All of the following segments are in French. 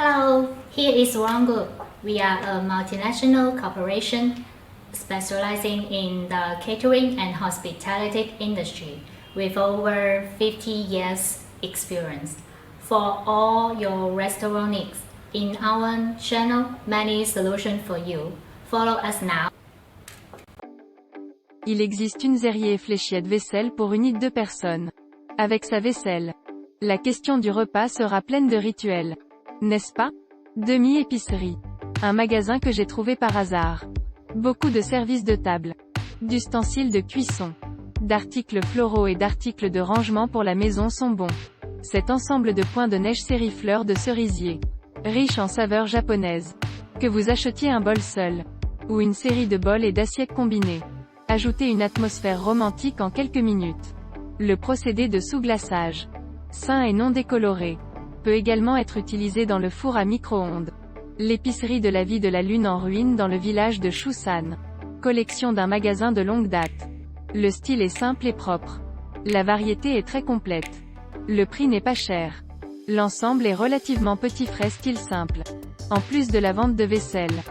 Hello, here is Group. We are a multinational corporation specializing in the catering and hospitality industry with over 50 years experience. For all your restaurant needs, in our channel, many solutions for you. Follow us now. Il existe une Zérier Fléchiette vaisselle pour une de personnes. Avec sa vaisselle, la question du repas sera pleine de rituels. N'est-ce pas? Demi-épicerie. Un magasin que j'ai trouvé par hasard. Beaucoup de services de table. D'ustensiles de cuisson. D'articles floraux et d'articles de rangement pour la maison sont bons. Cet ensemble de points de neige série fleurs de cerisier. Riche en saveurs japonaises. Que vous achetiez un bol seul. Ou une série de bols et d'assiettes combinées. Ajoutez une atmosphère romantique en quelques minutes. Le procédé de sous-glaçage. Sain et non décoloré. Peut également être utilisé dans le four à micro-ondes. L'épicerie de la vie de la lune en ruine dans le village de Chusan. Collection d'un magasin de longue date. Le style est simple et propre. La variété est très complète. Le prix n'est pas cher. L'ensemble est relativement petit frais style simple. En plus de la vente de vaisselle,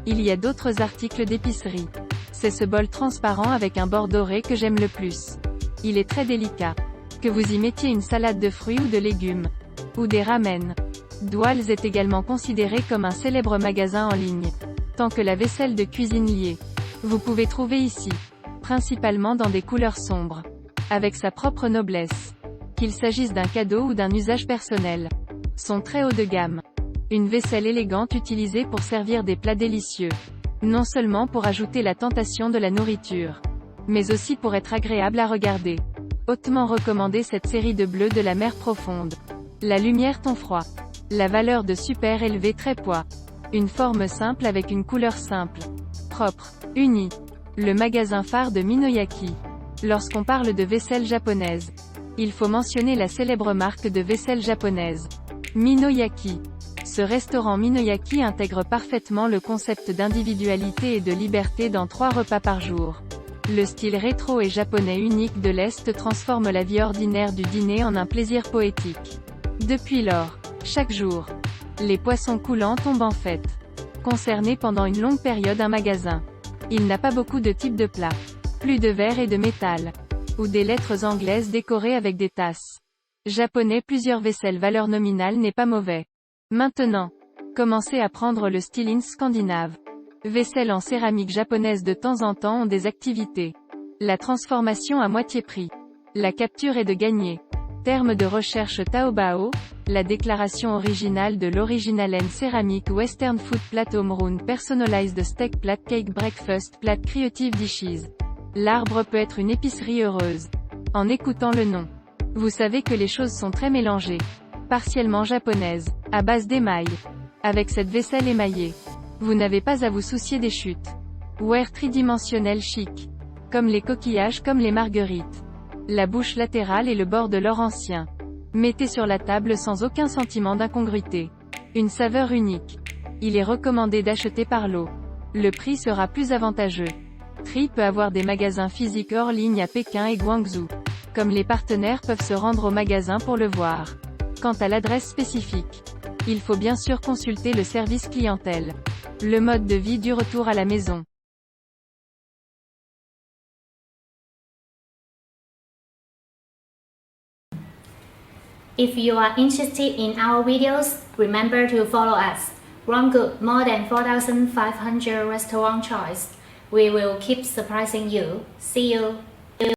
il y a d'autres articles d'épicerie. C'est ce bol transparent avec un bord doré que j'aime le plus. Il est très délicat. Que vous y mettiez une salade de fruits ou de légumes. Ou des ramen. Douals est également considéré comme un célèbre magasin en ligne. Tant que la vaisselle de cuisine liée. Vous pouvez trouver ici. Principalement dans des couleurs sombres. Avec sa propre noblesse. Qu'il s'agisse d'un cadeau ou d'un usage personnel. Sont très haut de gamme. Une vaisselle élégante utilisée pour servir des plats délicieux. Non seulement pour ajouter la tentation de la nourriture. Mais aussi pour être agréable à regarder. Hautement recommandé cette série de bleus de la mer profonde. La lumière ton froid. La valeur de super élevée très poids. Une forme simple avec une couleur simple. Propre. Uni. Le magasin phare de Minoyaki. Lorsqu'on parle de vaisselle japonaise, il faut mentionner la célèbre marque de vaisselle japonaise. Minoyaki. Ce restaurant Minoyaki intègre parfaitement le concept d'individualité et de liberté dans 3 repas par jour. Le style rétro et japonais unique de l'Est transforme la vie ordinaire du dîner en un plaisir poétique. Depuis lors, chaque jour, les poissons coulants tombent en fête. Concerné pendant une longue période un magasin. Il n'a pas beaucoup de types de plats. Plus de verre et de métal. Ou des lettres anglaises décorées avec des tasses. Japonais plusieurs vaisselles valeur nominale n'est pas mauvais. Maintenant, commencez à prendre le style in scandinave. Vaisselle en céramique japonaise de temps en temps ont des activités. La transformation à moitié prix. La capture est de gagner. Terme de recherche Taobao, la déclaration originale de l'Original and Ceramic Western Food Plate Home Run Personalized Steak Plate Cake Breakfast Plate Creative Dishes. L'arbre peut être une épicerie heureuse. En écoutant le nom. Vous savez que les choses sont très mélangées. Partiellement japonaises, à base d'émail. Avec cette vaisselle émaillée. Vous n'avez pas à vous soucier des chutes. Ware tridimensionnel chic. Comme les coquillages comme les marguerites. La bouche latérale et le bord de l'or ancien. Mettez sur la table sans aucun sentiment d'incongruité. Une saveur unique. Il est recommandé d'acheter par lot. Le prix sera plus avantageux. Tri peut avoir des magasins physiques hors ligne à Pékin et Guangzhou. Comme les partenaires peuvent se rendre au magasin pour le voir. Quant à l'adresse spécifique, il faut bien sûr consulter le service clientèle. Le mode de vie du retour à la maison. If you are interested in our videos, remember to follow us. Group, more than 4,500 restaurant choice. We will keep surprising you. See you.